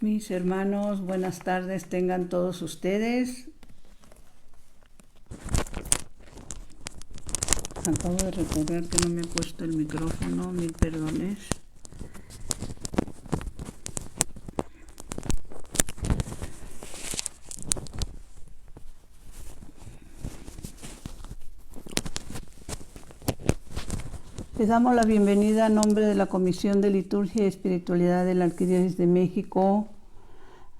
Mis hermanos, buenas tardes tengan todos ustedes. Acabo de recordar que no me he puesto el micrófono, mil perdones. Les damos la bienvenida a nombre de la Comisión de Liturgia y Espiritualidad de la Arquidiócesis de México,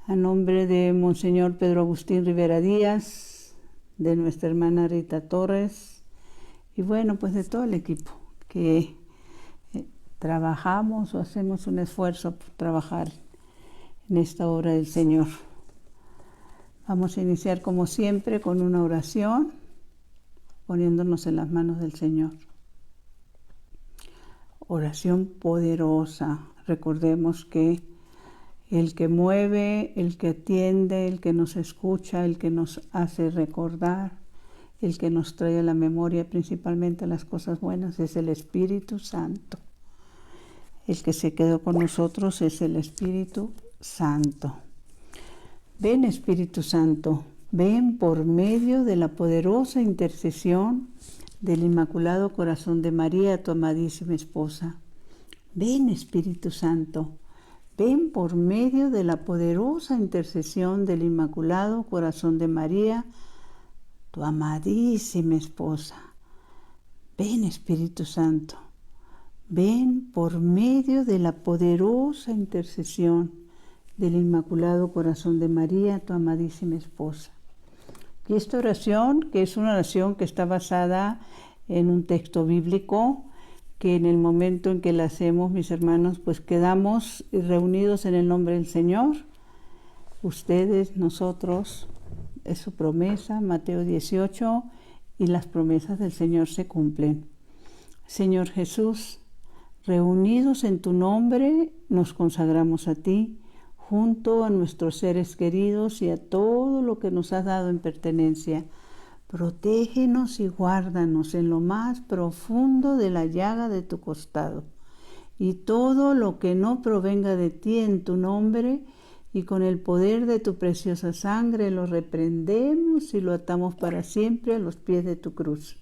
a nombre de Monseñor Pedro Agustín Rivera Díaz, de nuestra hermana Rita Torres, y bueno, pues de todo el equipo que trabajamos o hacemos un esfuerzo por trabajar en esta obra del Señor. Vamos a iniciar como siempre con una oración, poniéndonos en las manos del Señor. Oración poderosa. Recordemos que el que mueve, el que atiende, el que nos escucha, el que nos hace recordar, el que nos trae a la memoria principalmente las cosas buenas es el Espíritu Santo. El que se quedó con nosotros es el Espíritu Santo. Ven, Espíritu Santo, ven por medio de la poderosa intercesión del Inmaculado Corazón de María, tu amadísima esposa. Ven, Espíritu Santo, ven por medio de la poderosa intercesión del Inmaculado Corazón de María, tu amadísima esposa. Ven, Espíritu Santo, ven por medio de la poderosa intercesión del Inmaculado Corazón de María, tu amadísima esposa. Y esta oración, que es una oración que está basada en un texto bíblico, que en el momento en que la hacemos, mis hermanos, pues quedamos reunidos en el nombre del Señor. Ustedes, nosotros, es su promesa, Mateo 18, y las promesas del Señor se cumplen. Señor Jesús, reunidos en tu nombre, nos consagramos a ti, junto a nuestros seres queridos y a todo lo que nos has dado en pertenencia. Protégenos y guárdanos en lo más profundo de la llaga de tu costado. Y todo lo que no provenga de ti en tu nombre y con el poder de tu preciosa sangre lo reprendemos y lo atamos para siempre a los pies de tu cruz.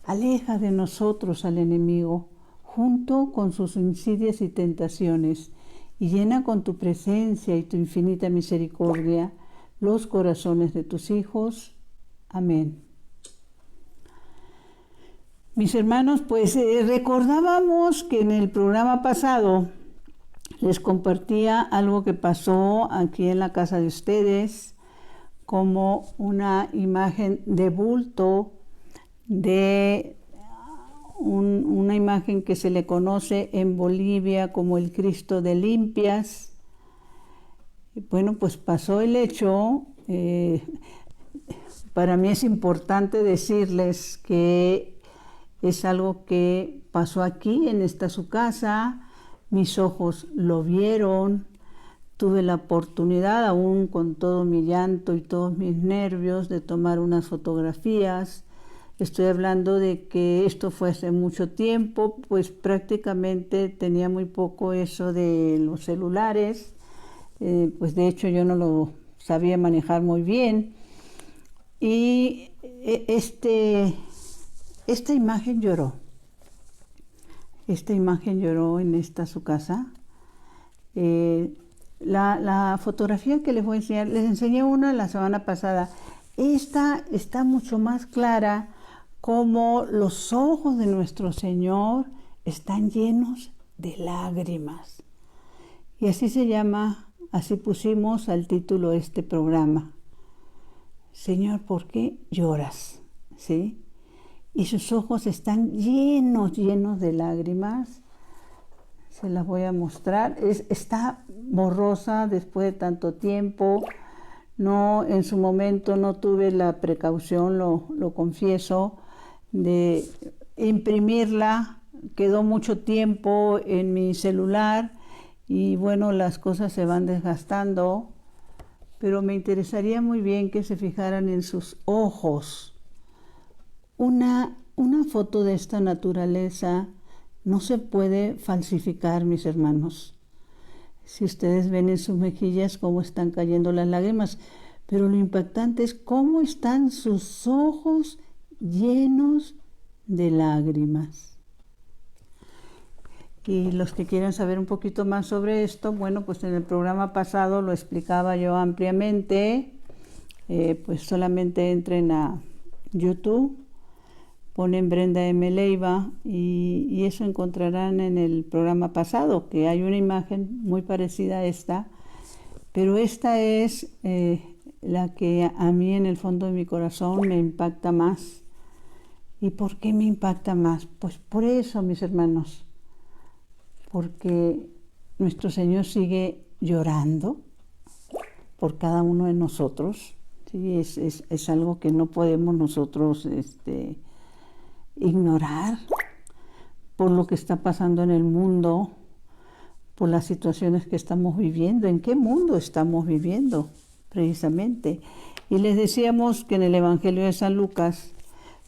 Aleja de nosotros al enemigo, junto con sus insidias y tentaciones, y llena con tu presencia y tu infinita misericordia los corazones de tus hijos. Amén. Mis hermanos, pues recordábamos que en el programa pasado les compartía algo que pasó aquí en la casa de ustedes, como una imagen de bulto de una imagen que se le conoce en Bolivia como el Cristo de Limpias. Bueno, pues pasó el hecho. Para mí es importante decirles que es algo que pasó aquí, en esta su casa. Mis ojos lo vieron. Tuve la oportunidad, aún con todo mi llanto y todos mis nervios, de tomar unas fotografías. Estoy hablando de que esto fue hace mucho tiempo, pues prácticamente tenía muy poco eso de los celulares, pues de hecho yo no lo sabía manejar muy bien. Y esta imagen lloró. Esta imagen lloró en esta su casa. La fotografía que les voy a enseñar, les enseñé una la semana pasada. Esta está mucho más clara, como los ojos de nuestro Señor están llenos de lágrimas. Y así se llama, así pusimos al título de este programa. Señor, ¿por qué lloras? ¿Sí? Y sus ojos están llenos de lágrimas. Se las voy a mostrar. Está borrosa después de tanto tiempo. No, en su momento no tuve la precaución, lo confieso, de imprimirla. Quedó mucho tiempo en mi celular y bueno, las cosas se van desgastando, pero me interesaría muy bien que se fijaran en sus ojos. Una foto de esta naturaleza no se puede falsificar, mis hermanos. Si ustedes ven en sus mejillas cómo están cayendo las lágrimas, pero lo impactante es cómo están sus ojos llenos de lágrimas. Y los que quieran saber un poquito más sobre esto, bueno, pues en el programa pasado lo explicaba yo ampliamente. Pues solamente entren a YouTube, ponen Brenda M. Leiva y eso encontrarán en el programa pasado, que hay una imagen muy parecida a esta, pero esta es la que a mí en el fondo de mi corazón me impacta más. ¿Y por qué me impacta más? Pues por eso, mis hermanos, porque nuestro Señor sigue llorando por cada uno de nosotros. Sí, es algo que no podemos nosotros ignorar por lo que está pasando en el mundo, por las situaciones que estamos viviendo. ¿En qué mundo estamos viviendo precisamente? Y les decíamos que en el Evangelio de San Lucas,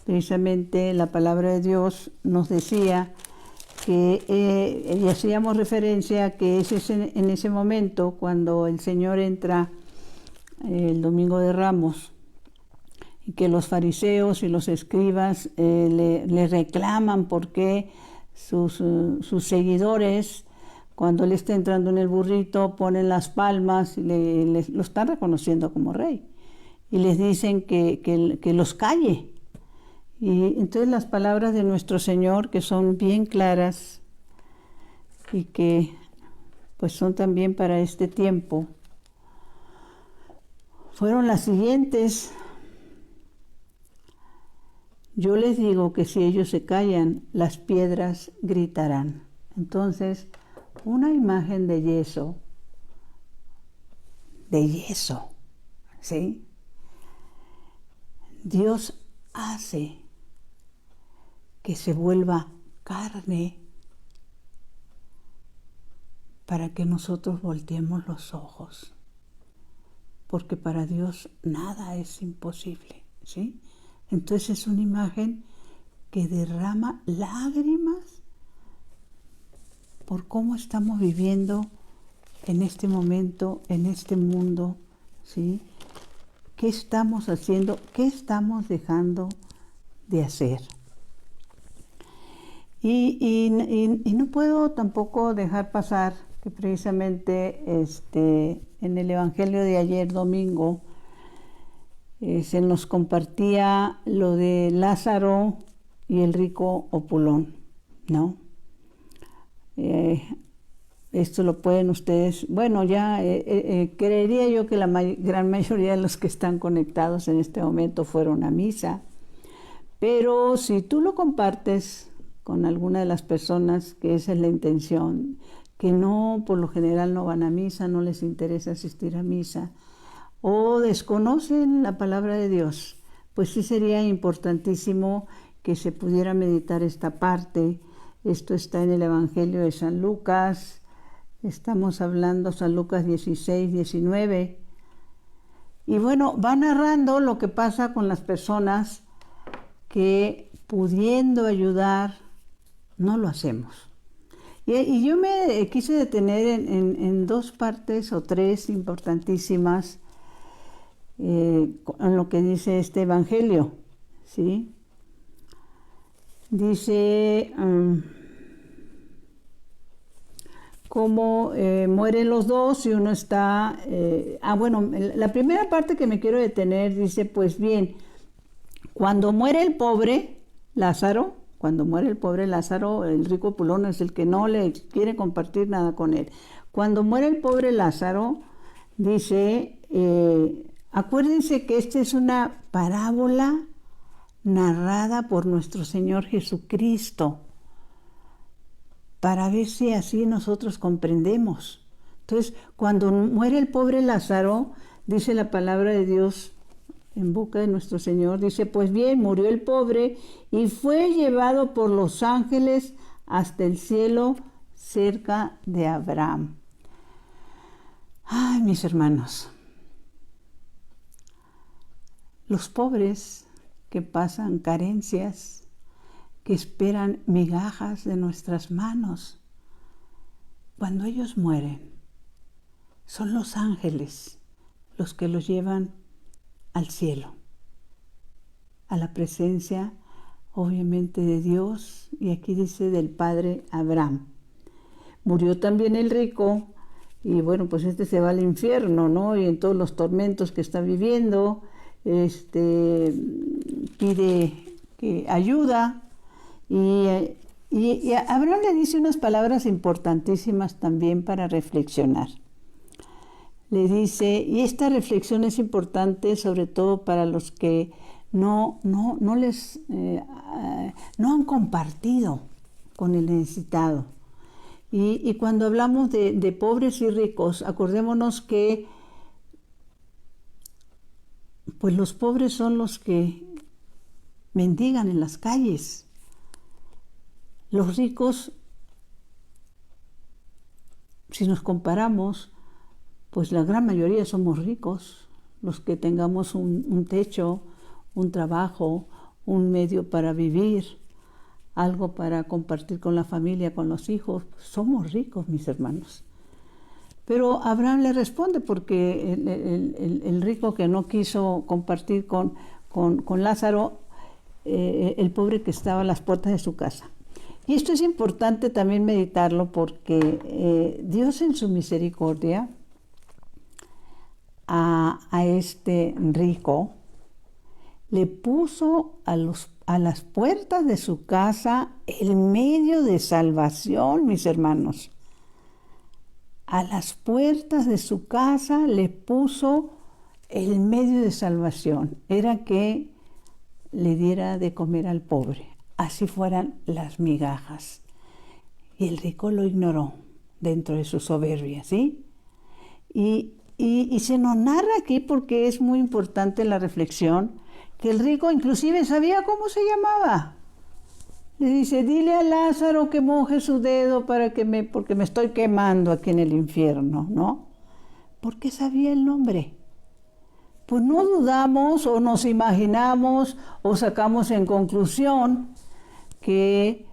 precisamente la palabra de Dios nos decía que, y hacíamos referencia a que en ese momento, cuando el Señor entra el Domingo de Ramos, y que los fariseos y los escribas le reclaman porque sus seguidores, cuando él está entrando en el burrito, ponen las palmas y lo están reconociendo como rey. Y les dicen que los calle. Y entonces las palabras de nuestro Señor, que son bien claras y que pues son también para este tiempo, fueron las siguientes: yo les digo que si ellos se callan, las piedras gritarán. Entonces, una imagen de yeso, ¿sí? Dios hace que se vuelva carne para que nosotros volteemos los ojos, porque para Dios nada es imposible, ¿sí? Entonces es una imagen que derrama lágrimas por cómo estamos viviendo en este momento, en este mundo, ¿sí? ¿Qué estamos haciendo? ¿Qué estamos dejando de hacer? Y no puedo tampoco dejar pasar que precisamente en el Evangelio de ayer domingo se nos compartía lo de Lázaro y el rico opulón, ¿no? Esto lo pueden ustedes, bueno, ya creería yo que la gran mayoría de los que están conectados en este momento fueron a misa, pero si tú lo compartes con alguna de las personas, que esa es la intención, que no, por lo general no van a misa, no les interesa asistir a misa, o desconocen la palabra de Dios, pues sí sería importantísimo que se pudiera meditar esta parte. Esto está en el Evangelio de San Lucas, estamos hablando San Lucas 16, 19, y bueno, va narrando lo que pasa con las personas que pudiendo ayudar, no lo hacemos. Y yo me quise detener en dos partes o tres importantísimas en lo que dice este Evangelio, ¿sí? Dice cómo mueren los dos y uno está... bueno, la primera parte que me quiero detener dice, pues bien, cuando muere el pobre Lázaro, el rico opulón es el que no le quiere compartir nada con él. Cuando muere el pobre Lázaro, dice, acuérdense que esta es una parábola narrada por nuestro Señor Jesucristo, para ver si así nosotros comprendemos. Entonces, cuando muere el pobre Lázaro, dice la palabra de Dios en boca de nuestro Señor, dice, pues bien, murió el pobre y fue llevado por los ángeles hasta el cielo cerca de Abraham. Ay, mis hermanos, los pobres que pasan carencias, que esperan migajas de nuestras manos, cuando ellos mueren, son los ángeles los que los llevan al cielo, a la presencia, obviamente, de Dios, y aquí dice del padre Abraham. Murió también el rico, y bueno, pues este se va al infierno, ¿no? Y en todos los tormentos que está viviendo, pide ayuda, y Abraham le dice unas palabras importantísimas también para reflexionar. Le dice, y esta reflexión es importante sobre todo para los que no han compartido con el necesitado. Y cuando hablamos de pobres y ricos, acordémonos que pues los pobres son los que mendigan en las calles. Los ricos, si nos comparamos, pues la gran mayoría somos ricos, los que tengamos un techo, un trabajo, un medio para vivir, algo para compartir con la familia, con los hijos. Somos ricos, mis hermanos. Pero Abraham le responde, porque el rico que no quiso compartir con Lázaro, el pobre que estaba a las puertas de su casa. Y esto es importante también meditarlo, porque Dios en su misericordia a este rico le puso a las puertas de su casa el medio de salvación, mis hermanos. A las puertas de su casa le puso el medio de salvación. Era que le diera de comer al pobre, así fueran las migajas. Y el rico lo ignoró dentro de su soberbia, ¿sí? Y se nos narra aquí, porque es muy importante la reflexión, que el rico inclusive sabía cómo se llamaba. Le dice, dile a Lázaro que moje su dedo porque me estoy quemando aquí en el infierno, ¿no? Porque sabía el nombre. Pues no dudamos o nos imaginamos o sacamos en conclusión que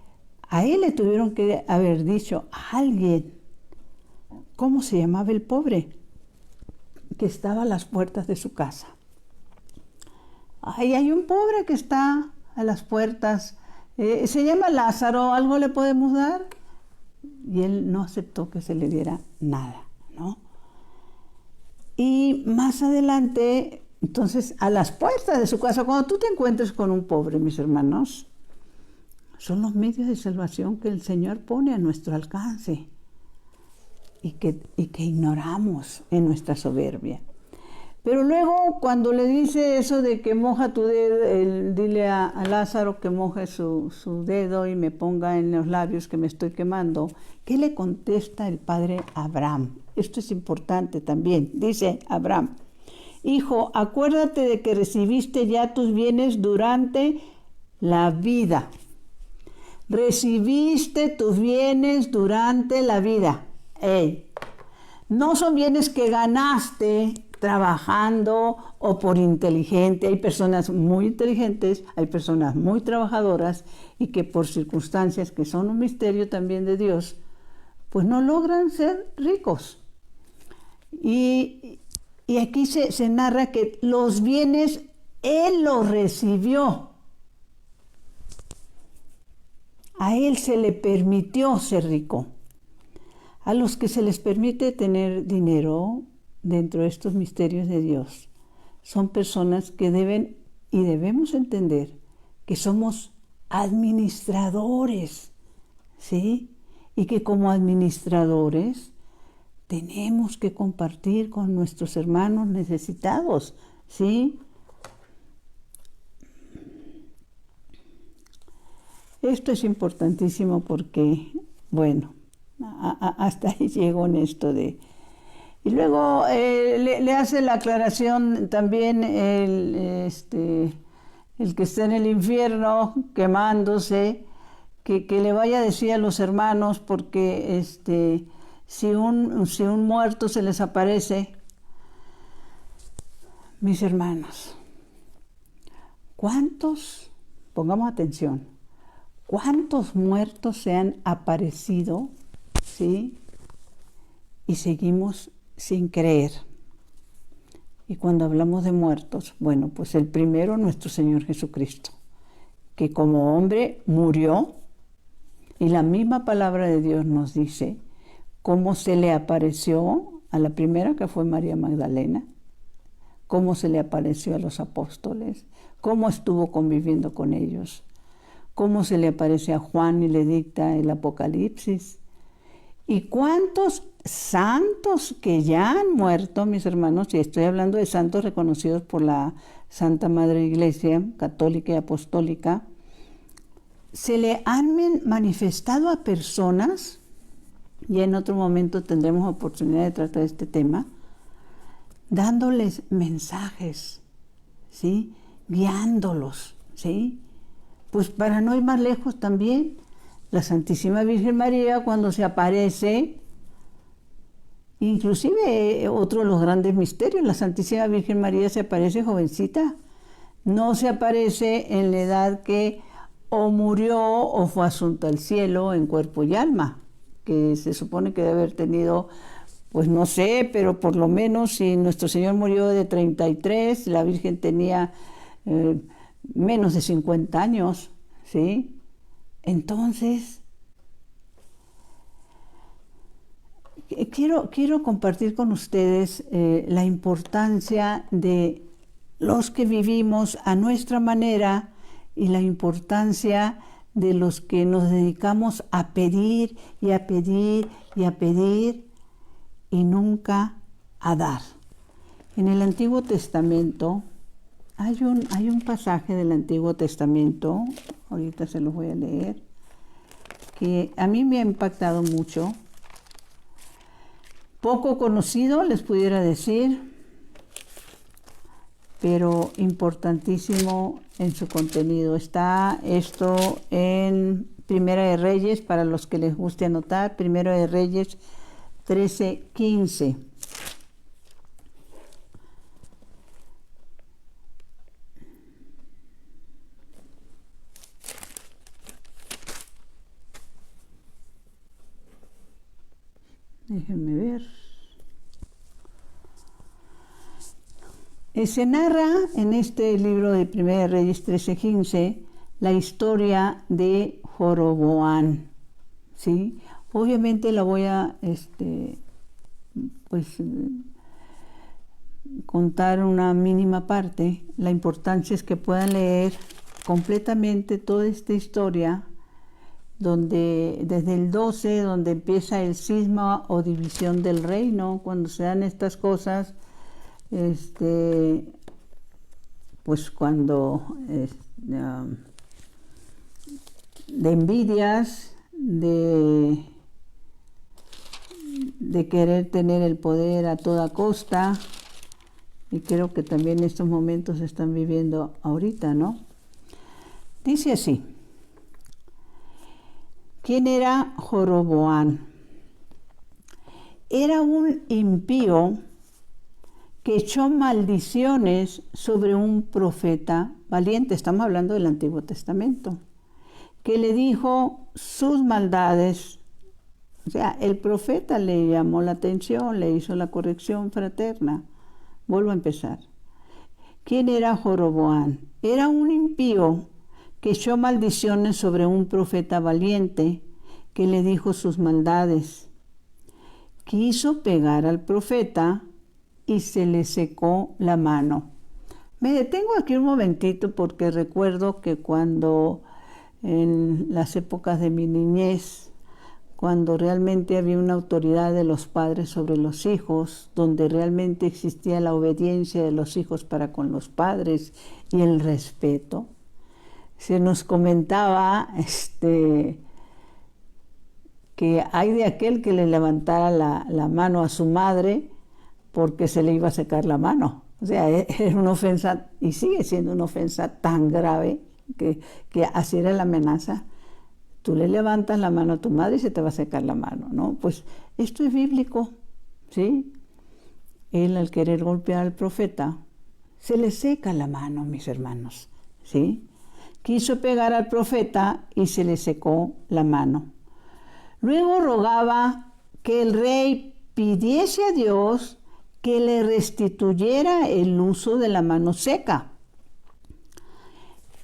a él le tuvieron que haber dicho a alguien cómo se llamaba el pobre que estaba a las puertas de su casa. Ay, hay un pobre que está a las puertas, se llama Lázaro, ¿algo le podemos dar? Y él no aceptó que se le diera nada, ¿no? Y más adelante, entonces, a las puertas de su casa, cuando tú te encuentres con un pobre, mis hermanos, son los medios de salvación que el Señor pone a nuestro alcance y que ignoramos en nuestra soberbia. Pero luego, cuando le dice eso de que moja tu dedo, dile a Lázaro que moje su dedo y me ponga en los labios que me estoy quemando, ¿qué le contesta el padre Abraham? Esto es importante también. Dice Abraham, hijo, acuérdate de que recibiste ya tus bienes durante la vida. Recibiste tus bienes durante la vida. No son bienes que ganaste trabajando o por inteligente. Hay personas muy inteligentes, hay personas muy trabajadoras y que por circunstancias que son un misterio también de Dios, pues no logran ser ricos. Y aquí se narra que los bienes Él los recibió. A Él se le permitió ser rico. A los que se les permite tener dinero dentro de estos misterios de Dios, son personas que deben y debemos entender que somos administradores, ¿sí? Y que como administradores tenemos que compartir con nuestros hermanos necesitados, ¿sí? Esto es importantísimo porque, bueno, hasta ahí llego en esto de... Y luego le hace la aclaración también el que está en el infierno quemándose, que le vaya a decir a los hermanos, porque si un muerto se les aparece, mis hermanos, ¿cuántos, pongamos atención, cuántos muertos se han aparecido, ¿sí? Y seguimos sin creer. Y cuando hablamos de muertos, bueno, pues el primero, nuestro Señor Jesucristo, que como hombre murió, y la misma palabra de Dios nos dice cómo se le apareció a la primera, que fue María Magdalena, cómo se le apareció a los apóstoles, cómo estuvo conviviendo con ellos, cómo se le aparece a Juan y le dicta el Apocalipsis. Y cuántos santos que ya han muerto, mis hermanos, y estoy hablando de santos reconocidos por la Santa Madre Iglesia Católica y Apostólica, se le han manifestado a personas, y en otro momento tendremos oportunidad de tratar este tema, dándoles mensajes, ¿sí? Guiándolos, ¿sí? Pues para no ir más lejos también, la Santísima Virgen María cuando se aparece, inclusive otro de los grandes misterios, la Santísima Virgen María se aparece jovencita, no se aparece en la edad que o murió o fue asunta al cielo en cuerpo y alma, que se supone que debe haber tenido, pues no sé, pero por lo menos si nuestro Señor murió de 33, la Virgen tenía menos de 50 años, ¿sí? Entonces, quiero compartir con ustedes la importancia de los que vivimos a nuestra manera y la importancia de los que nos dedicamos a pedir y a pedir y a pedir y nunca a dar. En el Antiguo Testamento hay un pasaje del Antiguo Testamento, ahorita se los voy a leer, que a mí me ha impactado mucho. Poco conocido, les pudiera decir, pero importantísimo en su contenido. Está esto en Primera de Reyes, para los que les guste anotar, Primera de Reyes 13:15. Déjenme ver. Se narra en este libro de Primera de Reyes 13:15 la historia de Joroboam, ¿sí? Obviamente la voy a contar una mínima parte. La importancia es que puedan leer completamente toda esta historia, donde desde el 12, donde empieza el cisma o división del reino, cuando se dan estas cosas, pues cuando de envidias, de querer tener el poder a toda costa, y creo que también estos momentos se están viviendo ahorita, ¿no? Dice así: ¿quién era Joroboam? Era un impío que echó maldiciones sobre un profeta valiente. Estamos hablando del Antiguo Testamento, que le dijo sus maldades. O sea, el profeta le llamó la atención, le hizo la corrección fraterna. Vuelvo a empezar. ¿Quién era Joroboam? Era un impío que echó maldiciones sobre un profeta valiente, que le dijo sus maldades. Quiso pegar al profeta y se le secó la mano. Me detengo aquí un momentito porque recuerdo que cuando en las épocas de mi niñez, cuando realmente había una autoridad de los padres sobre los hijos, donde realmente existía la obediencia de los hijos para con los padres y el respeto, se nos comentaba que hay de aquel que le levantara la mano a su madre porque se le iba a secar la mano. O sea, era una ofensa, y sigue siendo una ofensa tan grave, que así era la amenaza. Tú le levantas la mano a tu madre y se te va a secar la mano, ¿no? Pues esto es bíblico, ¿sí? Él, al querer golpear al profeta, se le seca la mano, mis hermanos, ¿sí? Quiso pegar al profeta y se le secó la mano. Luego rogaba que el rey pidiese a Dios que le restituyera el uso de la mano seca.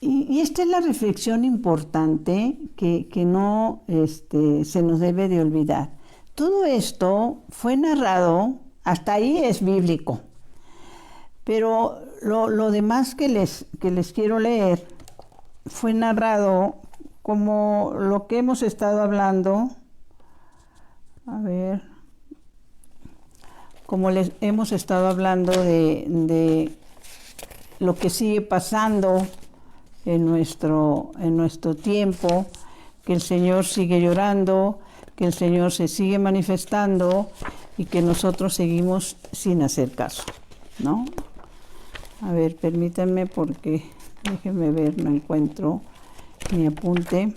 Y esta es la reflexión importante que no se nos debe de olvidar. Todo esto fue narrado, hasta ahí es bíblico, pero lo demás que les quiero leer fue narrado como lo que hemos estado hablando, como les hemos estado hablando de lo que sigue pasando en nuestro tiempo, que el Señor sigue llorando, que el Señor se sigue manifestando y que nosotros seguimos sin hacer caso, ¿no? A ver, permítanme porque déjenme ver, no encuentro mi apunte.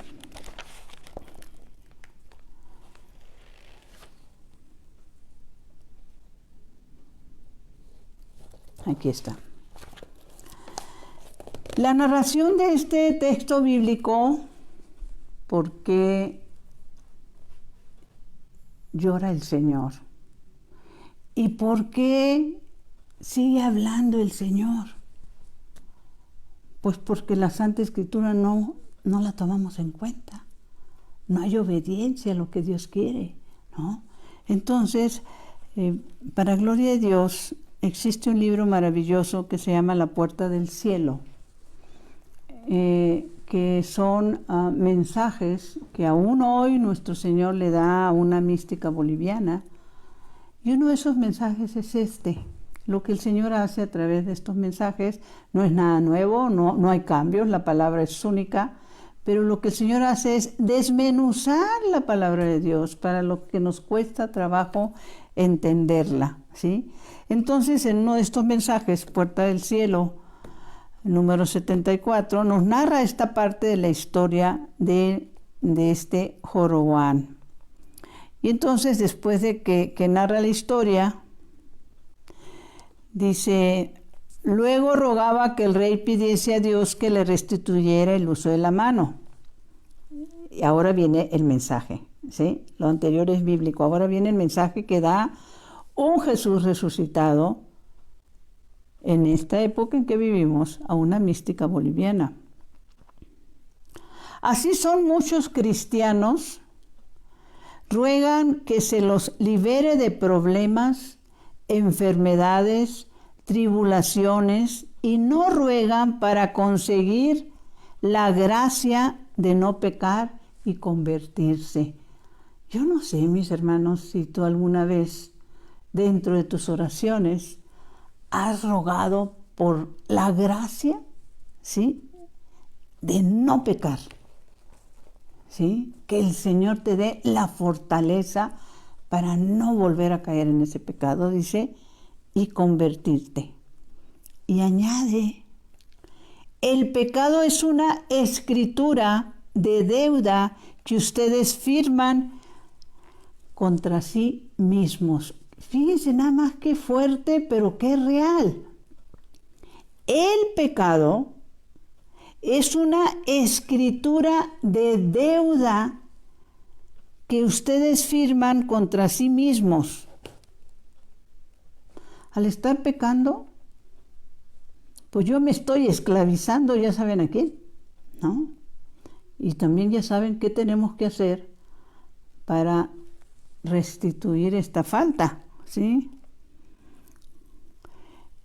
Aquí está. La narración de este texto bíblico, ¿por qué llora el Señor? ¿Y por qué sigue hablando el Señor? Pues porque la Santa Escritura no la tomamos en cuenta. No hay obediencia a lo que Dios quiere, ¿no? Entonces, para gloria de Dios, existe un libro maravilloso que se llama La Puerta del Cielo, que son mensajes que aún hoy nuestro Señor le da a una mística boliviana. Y uno de esos mensajes es este. Lo que el Señor hace a través de estos mensajes no es nada nuevo, no hay cambios, la palabra es única, pero lo que el Señor hace es desmenuzar la palabra de Dios para lo que nos cuesta trabajo entenderla, ¿sí? Entonces, en uno de estos mensajes, Puerta del Cielo, número 74, nos narra esta parte de la historia de este Joroboam. Y entonces, después de que narra la historia, dice: luego rogaba que el rey pidiese a Dios que le restituyera el uso de la mano. Y ahora viene el mensaje, ¿sí? Lo anterior es bíblico. Ahora viene el mensaje que da un Jesús resucitado en esta época en que vivimos a una mística boliviana. Así son muchos cristianos, ruegan que se los libere de problemas, enfermedades, tribulaciones, y no ruegan para conseguir la gracia de no pecar y convertirse. Yo no sé, mis hermanos, si tú alguna vez dentro de tus oraciones has rogado por la gracia, ¿sí?, de no pecar, ¿sí? Que el Señor te dé la fortaleza para no volver a caer en ese pecado, dice, y convertirte. Y añade: el pecado es una escritura de deuda que ustedes firman contra sí mismos. Fíjense nada más qué fuerte, pero qué real. El pecado es una escritura de deuda que ustedes firman contra sí mismos. Al estar pecando, pues yo me estoy esclavizando, ya saben a quién, ¿no? Y también ya saben qué tenemos que hacer para restituir esta falta, ¿sí?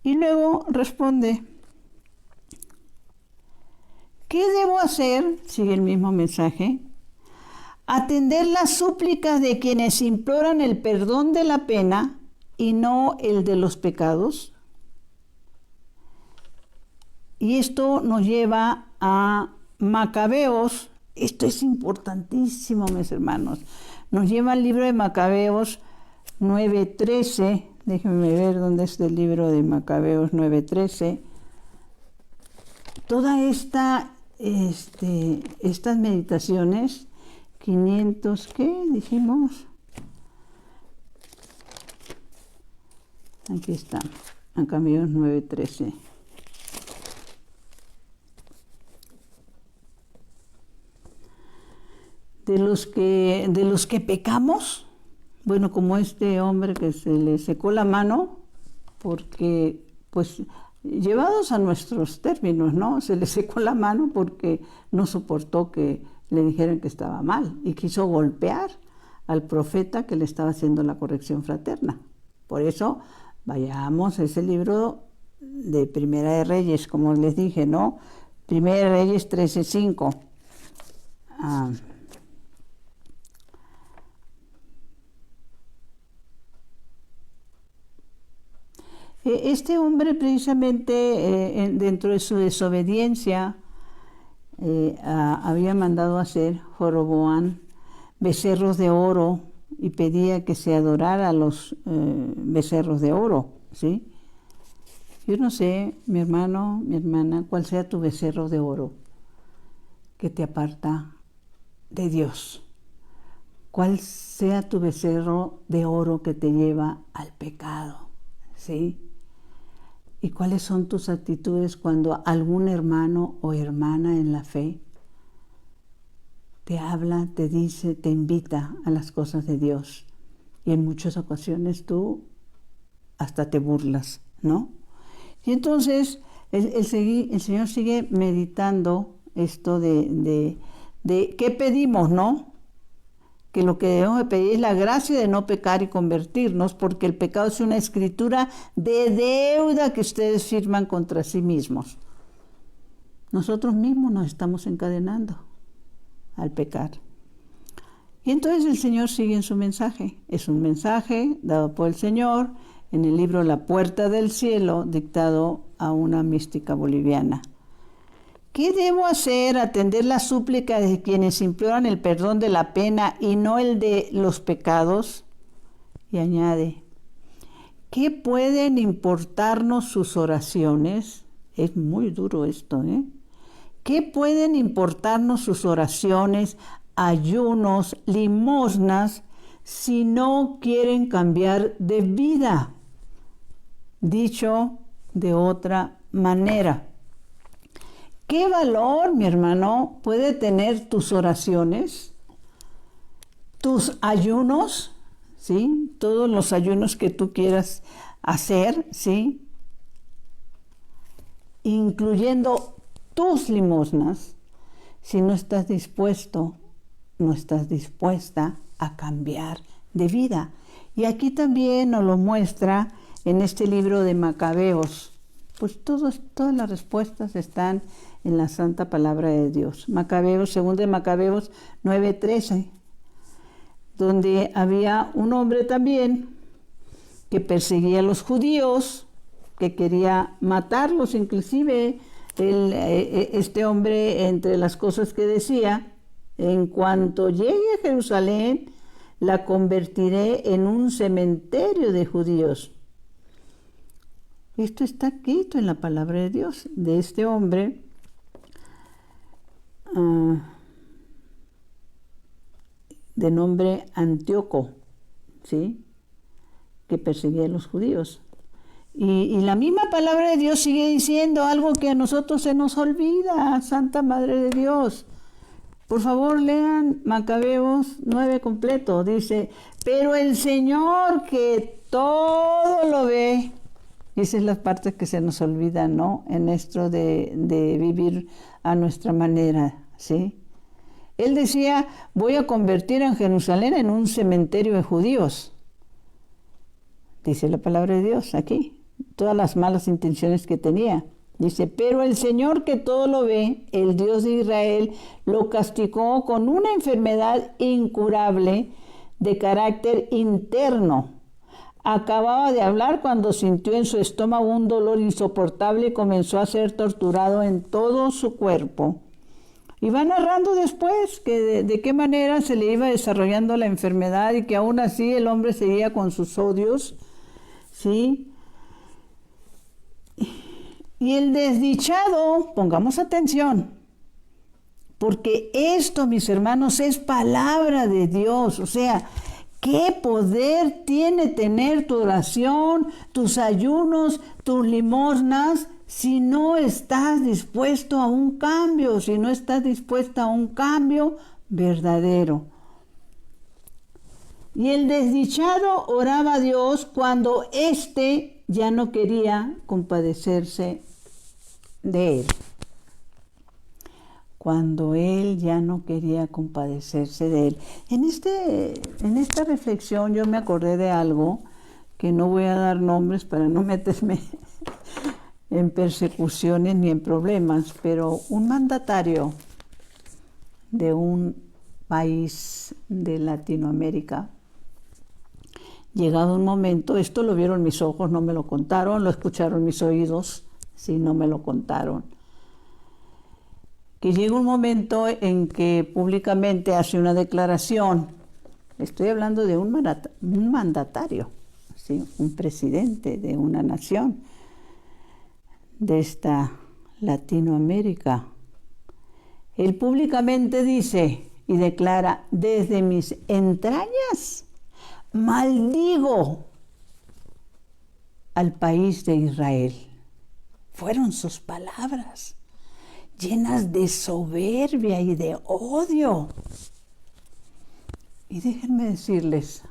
Y luego responde: ¿qué debo hacer? Sigue el mismo mensaje. Atender las súplicas de quienes imploran el perdón de la pena y no el de los pecados. Y esto nos lleva a Macabeos. Esto es importantísimo, mis hermanos. Nos lleva al libro de Macabeos 9:13. Déjenme ver dónde está el libro de Macabeos 9:13. Toda estas meditaciones, 500, ¿qué dijimos? Aquí está, Macabeos 9:13. De los que pecamos, Bueno, como este hombre que se le secó la mano, porque, pues, llevados a nuestros términos, ¿no? Se le secó la mano porque no soportó que le dijeran que estaba mal y quiso golpear al profeta que le estaba haciendo la corrección fraterna. Por eso, vayamos a ese libro de Primera de Reyes, como les dije, ¿no? Primera de Reyes 13:5. Este hombre precisamente dentro de su desobediencia había mandado hacer Joroboam becerros de oro y pedía que se adorara a los becerros de oro, ¿sí? Yo no sé, mi hermano, mi hermana, cuál sea tu becerro de oro que te aparta de Dios. Cuál sea tu becerro de oro que te lleva al pecado, ¿sí? ¿Y cuáles son tus actitudes cuando algún hermano o hermana en la fe te habla, te dice, te invita a las cosas de Dios? Y en muchas ocasiones tú hasta te burlas, ¿no? Y entonces el Señor sigue meditando esto de qué pedimos, ¿no? Que lo que debemos de pedir es la gracia de no pecar y convertirnos, porque el pecado es una escritura de deuda que ustedes firman contra sí mismos. Nosotros mismos nos estamos encadenando al pecar. Y entonces el Señor sigue en su mensaje. Es un mensaje dado por el Señor en el libro La Puerta del Cielo, dictado a una mística boliviana. ¿Qué debo hacer? Atender la súplica de quienes imploran el perdón de la pena y no el de los pecados. Y añade, ¿qué pueden importarnos sus oraciones? Es muy duro esto, ¿eh? ¿Qué pueden importarnos sus oraciones, ayunos, limosnas, si no quieren cambiar de vida? Dicho de otra manera, ¿qué valor, mi hermano, puede tener tus oraciones, tus ayunos, ¿sí? Todos los ayunos que tú quieras hacer, ¿sí? Incluyendo tus limosnas, si no estás dispuesto, no estás dispuesta a cambiar de vida. Y aquí también nos lo muestra en este libro de Macabeos. Pues todas las respuestas están en la santa palabra de Dios. Macabeos, segundo de Macabeos 9:13, donde había un hombre también que perseguía a los judíos, que quería matarlos. Inclusive este hombre, entre las cosas que decía, en cuanto llegue a Jerusalén, la convertiré en un cementerio de judíos. Esto está escrito en la palabra de Dios, de este hombre de nombre Antíoco, ¿sí? Que perseguía a los judíos. Y la misma palabra de Dios sigue diciendo algo que a nosotros se nos olvida, Santa Madre de Dios. Por favor, lean Macabeos 9 completo. Dice, pero el Señor que todo lo ve. Esa es la parte que se nos olvida, ¿no? En esto de vivir a nuestra manera, ¿sí? Él decía, voy a convertir a Jerusalén en un cementerio de judíos. Dice la palabra de Dios aquí. Todas las malas intenciones que tenía. Dice, pero el Señor que todo lo ve, el Dios de Israel, lo castigó con una enfermedad incurable de carácter interno. Acababa de hablar cuando sintió en su estómago un dolor insoportable y comenzó a ser torturado en todo su cuerpo. Y va narrando después que de qué manera se le iba desarrollando la enfermedad y que aún así el hombre seguía con sus odios, ¿sí? Y el desdichado, pongamos atención, porque esto, mis hermanos, es palabra de Dios. O sea, ¿qué poder tiene tener tu oración, tus ayunos, tus limosnas, si no estás dispuesto a un cambio, si no estás dispuesta a un cambio verdadero? Y el desdichado oraba a Dios cuando éste ya no quería compadecerse de él. Cuando él ya no quería compadecerse de él. En esta reflexión yo me acordé de algo que no voy a dar nombres para no meterme en persecuciones ni en problemas, pero un mandatario de un país de Latinoamérica, llegado un momento, esto lo vieron mis ojos, no me lo contaron, lo escucharon mis oídos, sí, no me lo contaron, que llega un momento en que públicamente hace una declaración, estoy hablando de un mandatario, ¿sí? Un presidente de una nación de esta Latinoamérica. Él públicamente dice y declara: desde mis entrañas maldigo al país de Israel. Fueron sus palabras, llenas de soberbia y de odio. Y déjenme decirles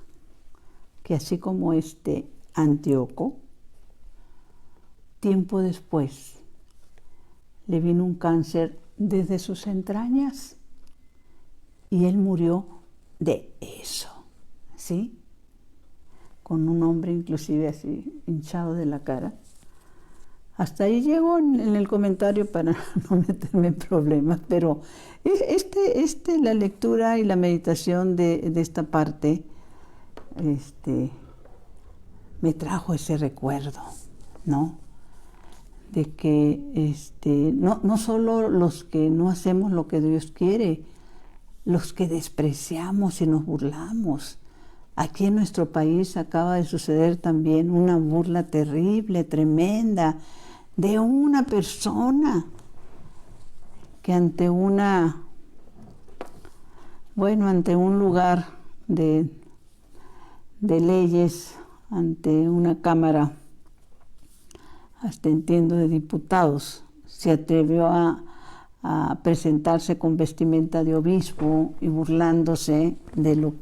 que así como este Antíoco, tiempo después le vino un cáncer desde sus entrañas y él murió de eso, ¿sí? Con un hombre inclusive así hinchado de la cara. Hasta ahí llego en el comentario para no meterme en problemas, pero la lectura y la meditación de esta parte me trajo ese recuerdo, ¿no? De que no solo los que no hacemos lo que Dios quiere, los que despreciamos y nos burlamos. Aquí en nuestro país acaba de suceder también una burla terrible, tremenda, de una persona que ante un lugar de leyes, ante una cámara, hasta entiendo de diputados, se atrevió a presentarse con vestimenta de obispo y burlándose de los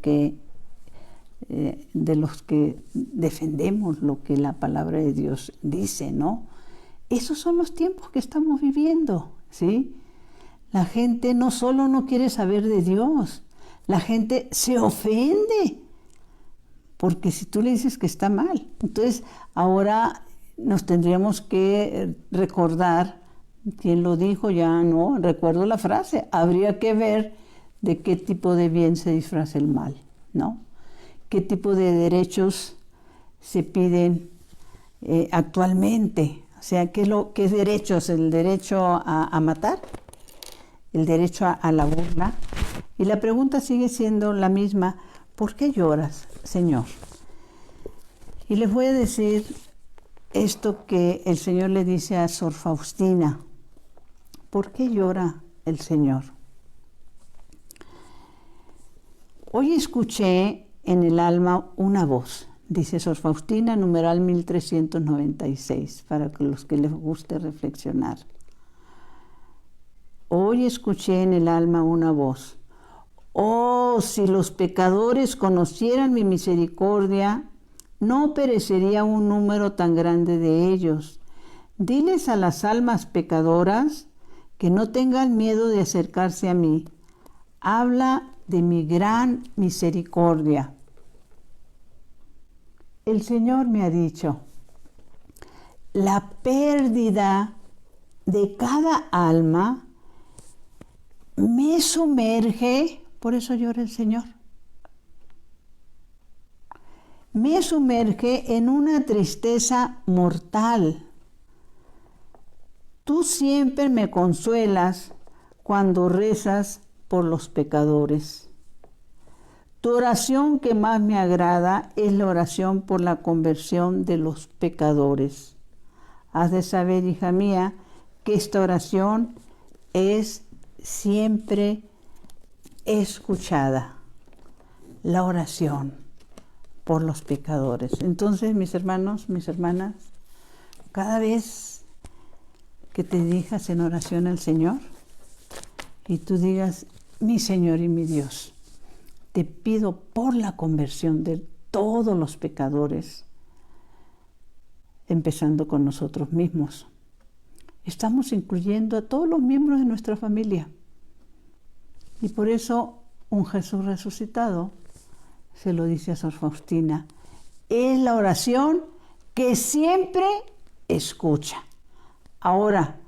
que defendemos lo que la palabra de Dios dice, ¿no? Esos son los tiempos que estamos viviendo, ¿sí? La gente no solo no quiere saber de Dios, la gente se ofende, porque si tú le dices que está mal, entonces ahora nos tendríamos que recordar quién lo dijo, ya no recuerdo la frase, habría que ver de qué tipo de bien se disfraza el mal, ¿no? ¿Qué tipo de derechos se piden actualmente? O sea, ¿qué es derechos? ¿El derecho a matar? ¿El derecho a la burla? Y la pregunta sigue siendo la misma: ¿por qué lloras, Señor? Y les voy a decir esto que el Señor le dice a Sor Faustina. ¿Por qué llora el Señor? Hoy escuché en el alma una voz, dice Sor Faustina, numeral 1396, para que los que les guste reflexionar. Hoy escuché en el alma una voz. Oh, si los pecadores conocieran mi misericordia, no perecería un número tan grande de ellos. Diles a las almas pecadoras que no tengan miedo de acercarse a mí. Habla de mi gran misericordia. El Señor me ha dicho: la pérdida de cada alma me sumerge, por eso llora el Señor, me sumerge en una tristeza mortal. Tú siempre me consuelas cuando rezas por los pecadores. Tu oración que más me agrada es la oración por la conversión de los pecadores. Has de saber, hija mía, que esta oración es siempre escuchada. La oración por los pecadores. Entonces, mis hermanos, mis hermanas, cada vez que te dirijas en oración al Señor y tú digas: mi Señor y mi Dios, te pido por la conversión de todos los pecadores, empezando con nosotros mismos. Estamos incluyendo a todos los miembros de nuestra familia. Y por eso un Jesús resucitado se lo dice a Sor Faustina. Es la oración que siempre escucha. Ahora,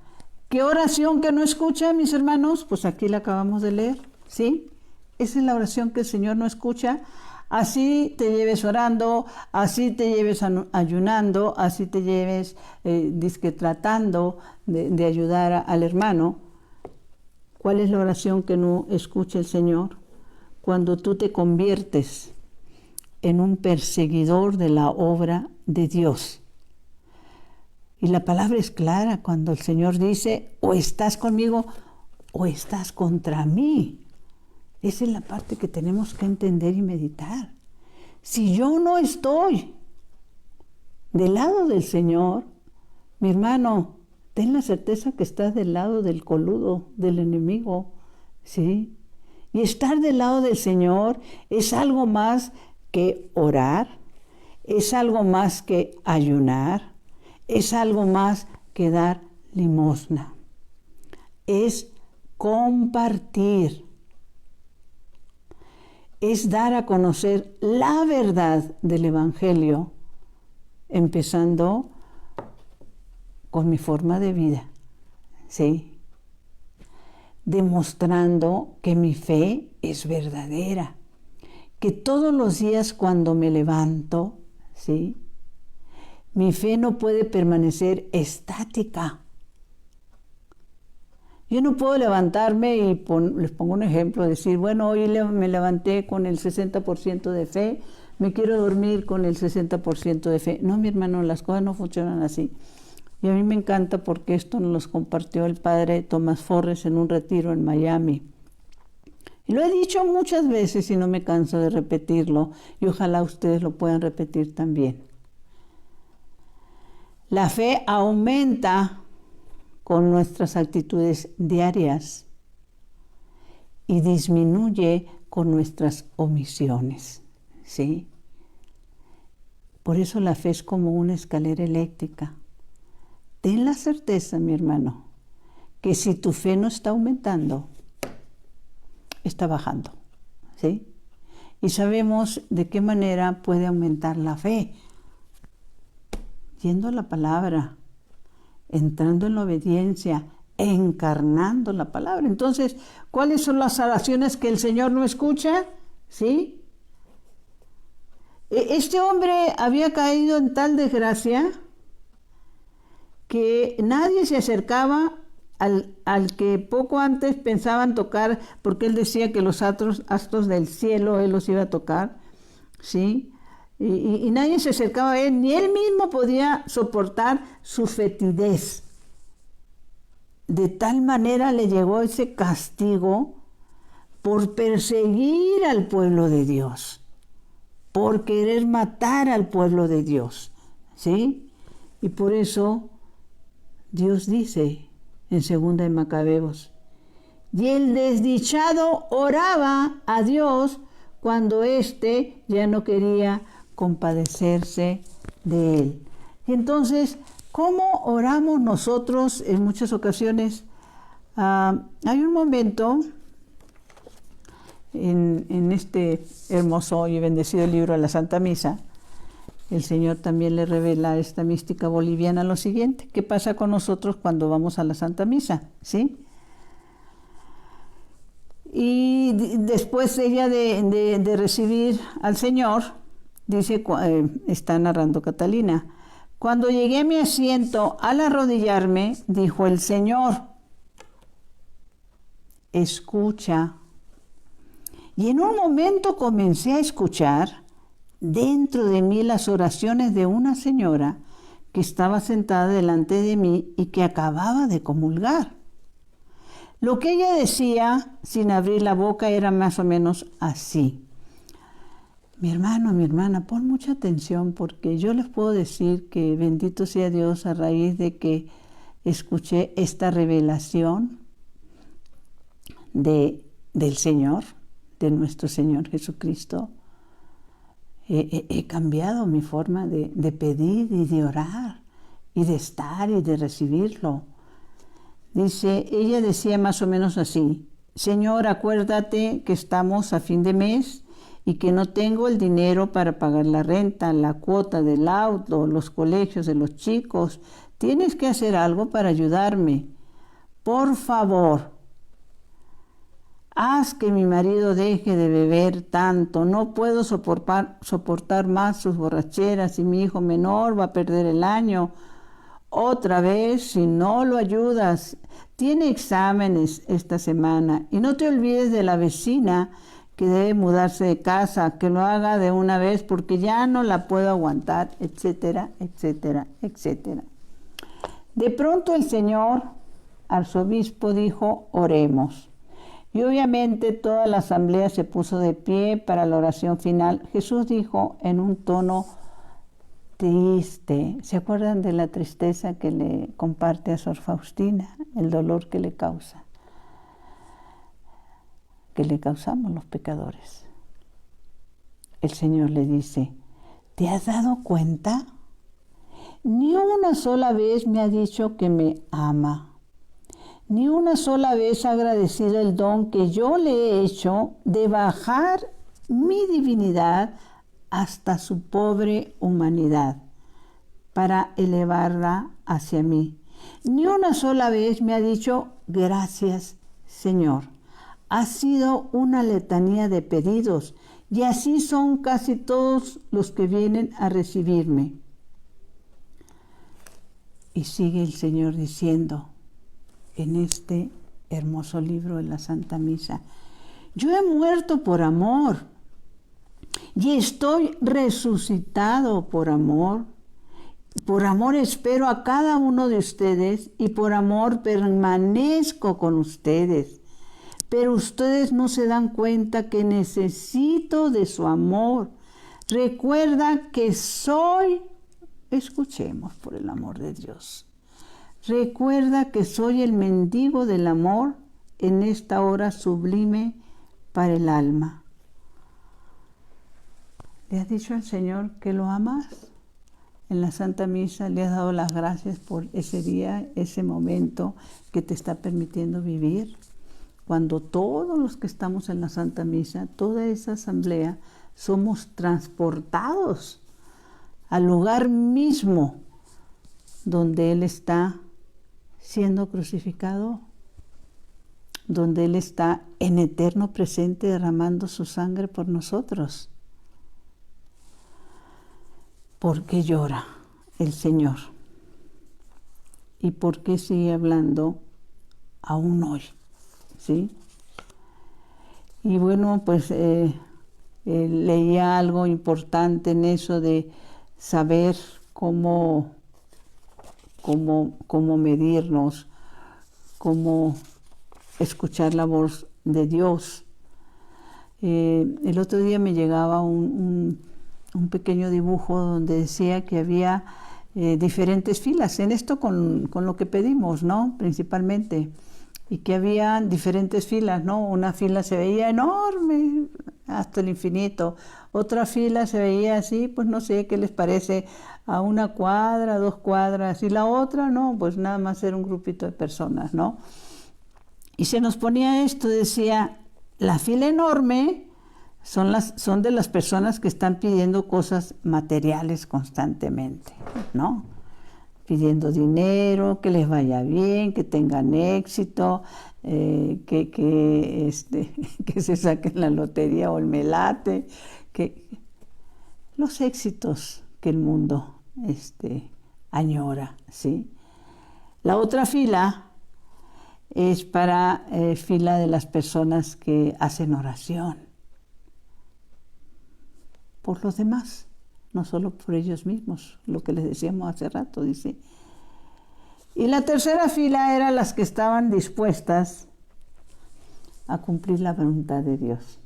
¿qué oración que no escucha, mis hermanos? Pues aquí la acabamos de leer, ¿sí? Esa es la oración que el Señor no escucha. Así te lleves orando, así te lleves ayunando, así te lleves tratando de ayudar al hermano. ¿Cuál es la oración que no escucha el Señor? Cuando tú te conviertes en un perseguidor de la obra de Dios. Y la palabra es clara cuando el Señor dice, o estás conmigo o estás contra mí. Esa es la parte que tenemos que entender y meditar. Si yo no estoy del lado del Señor, mi hermano, ten la certeza que estás del lado del coludo, del enemigo, ¿sí? Y estar del lado del Señor es algo más que orar, es algo más que ayunar, es algo más que dar limosna. Es compartir. Es dar a conocer la verdad del Evangelio, empezando con mi forma de vida, ¿sí? Demostrando que mi fe es verdadera, que todos los días cuando me levanto, ¿sí? Mi fe no puede permanecer estática. Yo no puedo levantarme y les pongo un ejemplo, decir, bueno, hoy me levanté con el 60% de fe, me quiero dormir con el 60% de fe. No, mi hermano, las cosas no funcionan así. Y a mí me encanta porque esto nos lo compartió el padre Tomás Forres en un retiro en Miami. Y lo he dicho muchas veces y no me canso de repetirlo, y ojalá ustedes lo puedan repetir también. La fe aumenta con nuestras actitudes diarias y disminuye con nuestras omisiones, ¿sí? Por eso la fe es como una escalera eléctrica. Ten la certeza, mi hermano, que si tu fe no está aumentando, está bajando, ¿sí? Y sabemos de qué manera puede aumentar la fe. Yendo a la palabra, entrando en la obediencia, encarnando la palabra. Entonces, ¿cuáles son las oraciones que el Señor no escucha? ¿Sí? Este hombre había caído en tal desgracia que nadie se acercaba al que poco antes pensaban tocar, porque él decía que los astros del cielo él los iba a tocar, ¿sí? Y nadie se acercaba a él, ni él mismo podía soportar su fetidez. De tal manera le llegó ese castigo por perseguir al pueblo de Dios, por querer matar al pueblo de Dios, ¿sí? Y por eso Dios dice en 2 de Macabeos, y el desdichado oraba a Dios cuando éste ya no quería compadecerse de él. Y entonces, ¿cómo oramos nosotros en muchas ocasiones? Hay un momento en este hermoso y bendecido libro de la Santa Misa, el Señor también le revela a esta mística boliviana lo siguiente: ¿qué pasa con nosotros cuando vamos a la Santa Misa? ¿Sí? Y después ella de recibir al Señor, dice, está narrando Catalina, cuando llegué a mi asiento al arrodillarme, dijo el Señor, escucha. Y en un momento comencé a escuchar dentro de mí las oraciones de una señora que estaba sentada delante de mí y que acababa de comulgar. Lo que ella decía sin abrir la boca era más o menos así. Mi hermano, mi hermana, pon mucha atención porque yo les puedo decir que bendito sea Dios a raíz de que escuché esta revelación del Señor, de nuestro Señor Jesucristo, he cambiado mi forma de pedir y de orar y de estar y de recibirlo. Dice, ella decía más o menos así: Señor, acuérdate que estamos a fin de mes y que no tengo el dinero para pagar la renta, la cuota del auto, los colegios de los chicos. Tienes que hacer algo para ayudarme. Por favor, haz que mi marido deje de beber tanto. No puedo soportar más sus borracheras y mi hijo menor va a perder el año. Otra vez, si no lo ayudas. Tiene exámenes esta semana y no te olvides de la vecina que debe mudarse de casa, que lo haga de una vez porque ya no la puedo aguantar, etcétera, etcétera, etcétera. De pronto el señor arzobispo dijo, oremos. Y obviamente toda la asamblea se puso de pie para la oración final. Jesús dijo en un tono triste. ¿Se acuerdan de la tristeza que le comparte a Sor Faustina? El dolor que le causa. Que le causamos los pecadores. El Señor le dice, ¿te has dado cuenta? Ni una sola vez me ha dicho que me ama. Ni una sola vez ha agradecido el don que yo le he hecho de bajar mi divinidad hasta su pobre humanidad para elevarla hacia mí. Ni una sola vez me ha dicho, gracias, Señor. Ha sido una letanía de pedidos y así son casi todos los que vienen a recibirme. Y sigue el Señor diciendo en este hermoso libro de la Santa Misa, yo he muerto por amor y estoy resucitado por amor. Por amor espero a cada uno de ustedes y por amor permanezco con ustedes. Pero ustedes no se dan cuenta que necesito de su amor. Recuerda que soy, escuchemos por el amor de Dios. Recuerda que soy el mendigo del amor en esta hora sublime para el alma. ¿Le has dicho al Señor que lo amas? En la Santa Misa le has dado las gracias por ese día, ese momento que te está permitiendo vivir. Cuando todos los que estamos en la Santa Misa, toda esa asamblea, somos transportados al lugar mismo donde Él está siendo crucificado, donde Él está en eterno presente derramando su sangre por nosotros. ¿Por qué llora el Señor? ¿Y por qué sigue hablando aún hoy? ¿Sí? Y bueno, pues leía algo importante en eso de saber cómo medirnos, cómo escuchar la voz de Dios. El otro día me llegaba un pequeño dibujo donde decía que había diferentes filas, en esto con lo que pedimos, ¿no? Principalmente, y que había diferentes filas, ¿no? Una fila se veía enorme, hasta el infinito, otra fila se veía así, pues no sé qué les parece, a 1 cuadra, 2 cuadras, y la otra, no, pues nada más era un grupito de personas, ¿no? Y se nos ponía esto, decía, la fila enorme son de las personas que están pidiendo cosas materiales constantemente, ¿no? Pidiendo dinero, que les vaya bien, que tengan éxito, que se saquen la lotería o el melate, que los éxitos que el mundo añora, ¿sí? La otra fila es para fila de las personas que hacen oración por los demás, no solo por ellos mismos, lo que les decíamos hace rato, dice. Y la tercera fila era las que estaban dispuestas a cumplir la voluntad de Dios,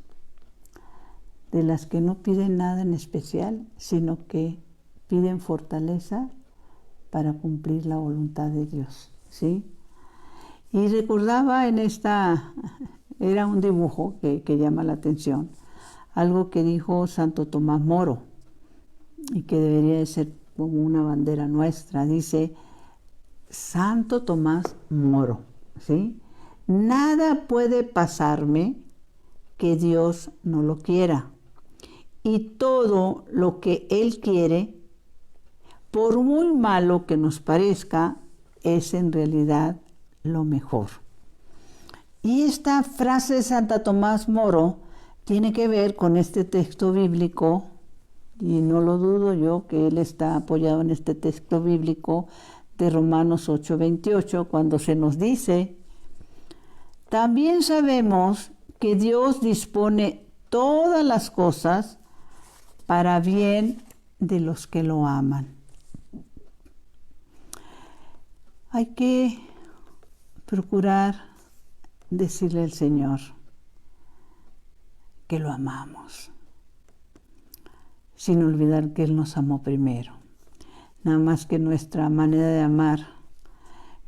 de las que no piden nada en especial, sino que piden fortaleza para cumplir la voluntad de Dios, ¿sí? Y recordaba en esta Era un dibujo que llama la atención. Algo que dijo Santo Tomás Moro y que debería de ser como una bandera nuestra. Dice Santo Tomás Moro, ¿sí? Nada puede pasarme que Dios no lo quiera. Y todo lo que Él quiere, por muy malo que nos parezca, es en realidad lo mejor. Y esta frase de Santo Tomás Moro tiene que ver con este texto bíblico, y no lo dudo yo que él está apoyado en este texto bíblico de Romanos 8:28, cuando se nos dice: también sabemos que Dios dispone todas las cosas para bien de los que lo aman. Hay que procurar decirle al Señor que lo amamos, sin olvidar que Él nos amó primero. Nada más que nuestra manera de amar,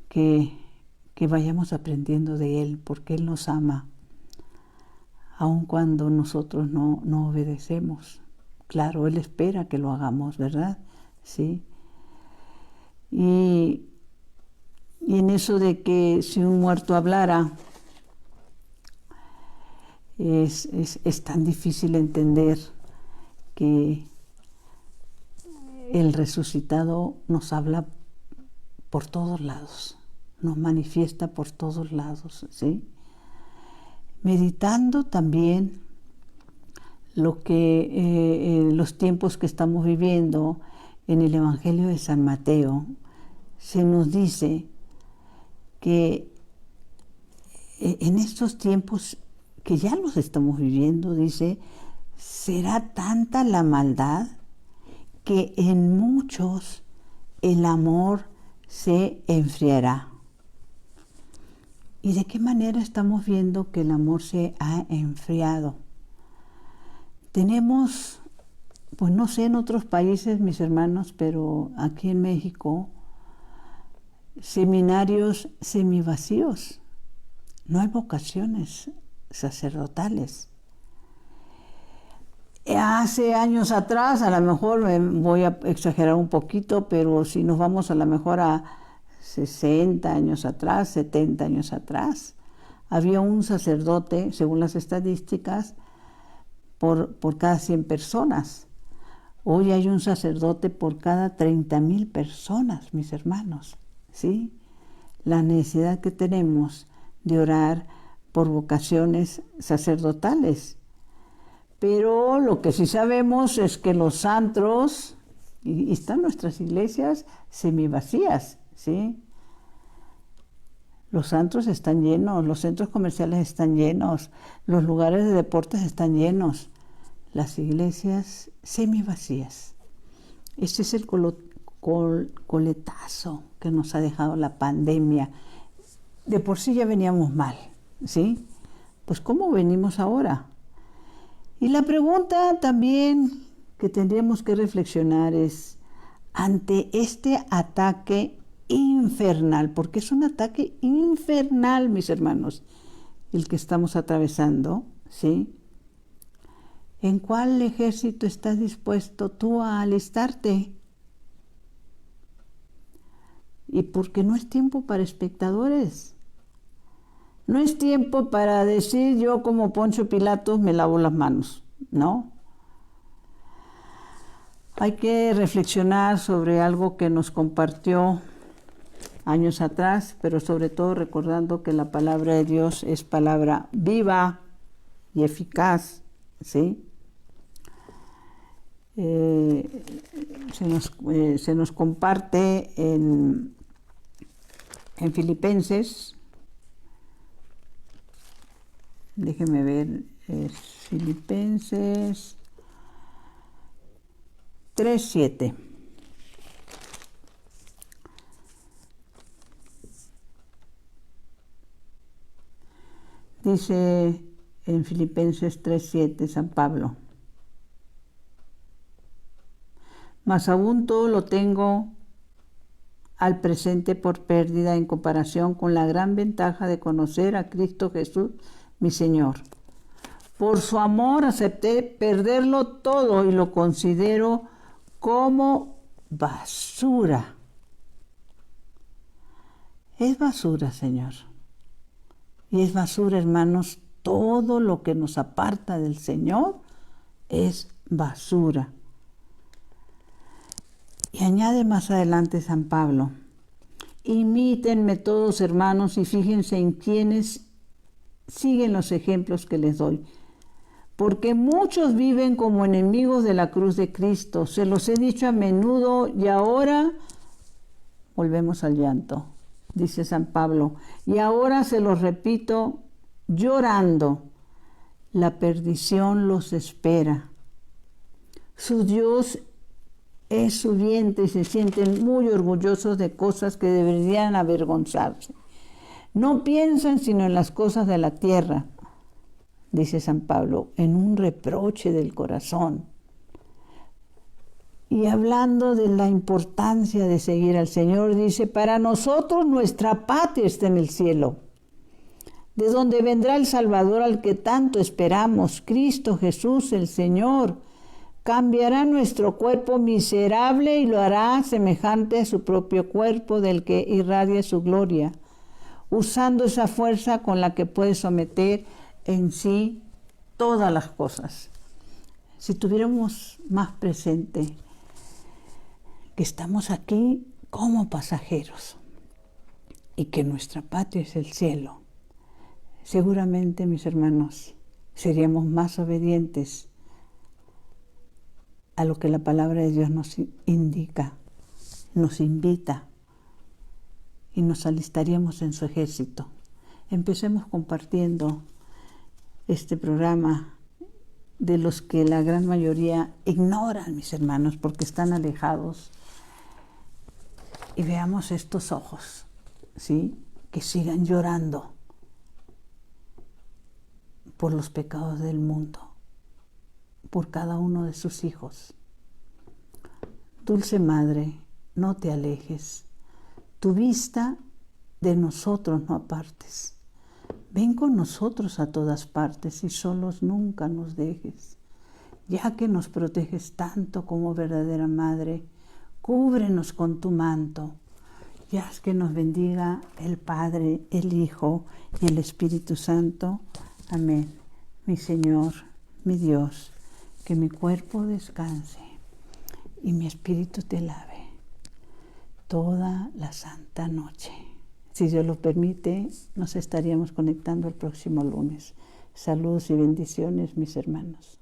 que vayamos aprendiendo de Él, porque Él nos ama, aun cuando nosotros no obedecemos. Claro, Él espera que lo hagamos, ¿verdad? Sí. Y en eso de que si un muerto hablara, es tan difícil entender que el resucitado nos habla por todos lados, nos manifiesta por todos lados, ¿sí? Meditando también los tiempos que estamos viviendo en el Evangelio de San Mateo, se nos dice que en estos tiempos que ya los estamos viviendo, dice, será tanta la maldad que en muchos el amor se enfriará. ¿Y de qué manera estamos viendo que el amor se ha enfriado? Tenemos, pues no sé en otros países, mis hermanos, pero aquí en México, seminarios semivacíos. No hay vocaciones sacerdotales. Hace años atrás, a lo mejor me voy a exagerar un poquito, pero si nos vamos a lo mejor a 60 años atrás, 70 años atrás, había un sacerdote, según las estadísticas, por cada 100 personas. Hoy hay un sacerdote por cada 30,000 personas, mis hermanos, ¿sí? La necesidad que tenemos de orar por vocaciones sacerdotales. Pero lo que sí sabemos es que los antros, y están nuestras iglesias semivacías, ¿sí? Los antros están llenos, los centros comerciales están llenos, los lugares de deportes están llenos, las iglesias semivacías. Este es el coletazo que nos ha dejado la pandemia. De por sí ya veníamos mal, ¿sí? Pues ¿cómo venimos ahora? Y la pregunta también que tendríamos que reflexionar es, ante este ataque infernal, porque es un ataque infernal, mis hermanos, el que estamos atravesando, ¿sí? ¿En cuál ejército estás dispuesto tú a alistarte? Y porque no es tiempo para espectadores. No es tiempo para decir yo como Poncio Pilatos me lavo las manos, ¿no? Hay que reflexionar sobre algo que nos compartió años atrás, pero sobre todo recordando que la palabra de Dios es palabra viva y eficaz, ¿sí? Se nos comparte en Filipenses. Déjeme ver, Filipenses 3:7. Dice en Filipenses 3:7 San Pablo: mas aún todo lo tengo al presente por pérdida en comparación con la gran ventaja de conocer a Cristo Jesús, mi Señor. Por su amor acepté perderlo todo y lo considero como basura. Es basura, Señor. Y es basura, hermanos, todo lo que nos aparta del Señor es basura. Y añade más adelante San Pablo: imítenme todos, hermanos, y fíjense en quienes siguen los ejemplos que les doy. Porque muchos viven como enemigos de la cruz de Cristo. Se los he dicho a menudo y ahora volvemos al llanto, dice San Pablo. Y ahora se los repito llorando. La perdición los espera. Su Dios es su vientre y se sienten muy orgullosos de cosas que deberían avergonzarse. No piensan sino en las cosas de la tierra, dice San Pablo, en un reproche del corazón. Y hablando de la importancia de seguir al Señor, dice: para nosotros nuestra patria está en el cielo, de donde vendrá el Salvador al que tanto esperamos, Cristo Jesús el Señor. Cambiará nuestro cuerpo miserable y lo hará semejante a su propio cuerpo, del que irradia su gloria, usando esa fuerza con la que puede someter en sí todas las cosas. Si tuviéramos más presente que estamos aquí como pasajeros y que nuestra patria es el cielo, seguramente, mis hermanos, seríamos más obedientes a lo que la palabra de Dios nos indica, nos invita, y nos alistaríamos en su ejército. Empecemos compartiendo este programa, de los que la gran mayoría ignoran, mis hermanos, porque están alejados. Y veamos estos ojos, ¿sí?, que sigan llorando por los pecados del mundo, por cada uno de sus hijos. Dulce Madre, no te alejes, tu vista de nosotros no apartes. Ven con nosotros a todas partes y solos nunca nos dejes. Ya que nos proteges tanto como verdadera Madre, cúbrenos con tu manto y haz que nos bendiga el Padre, el Hijo y el Espíritu Santo. Amén. Mi Señor, mi Dios, que mi cuerpo descanse y mi espíritu te lave toda la santa noche. Si Dios lo permite, nos estaríamos conectando el próximo lunes. Saludos y bendiciones, mis hermanos.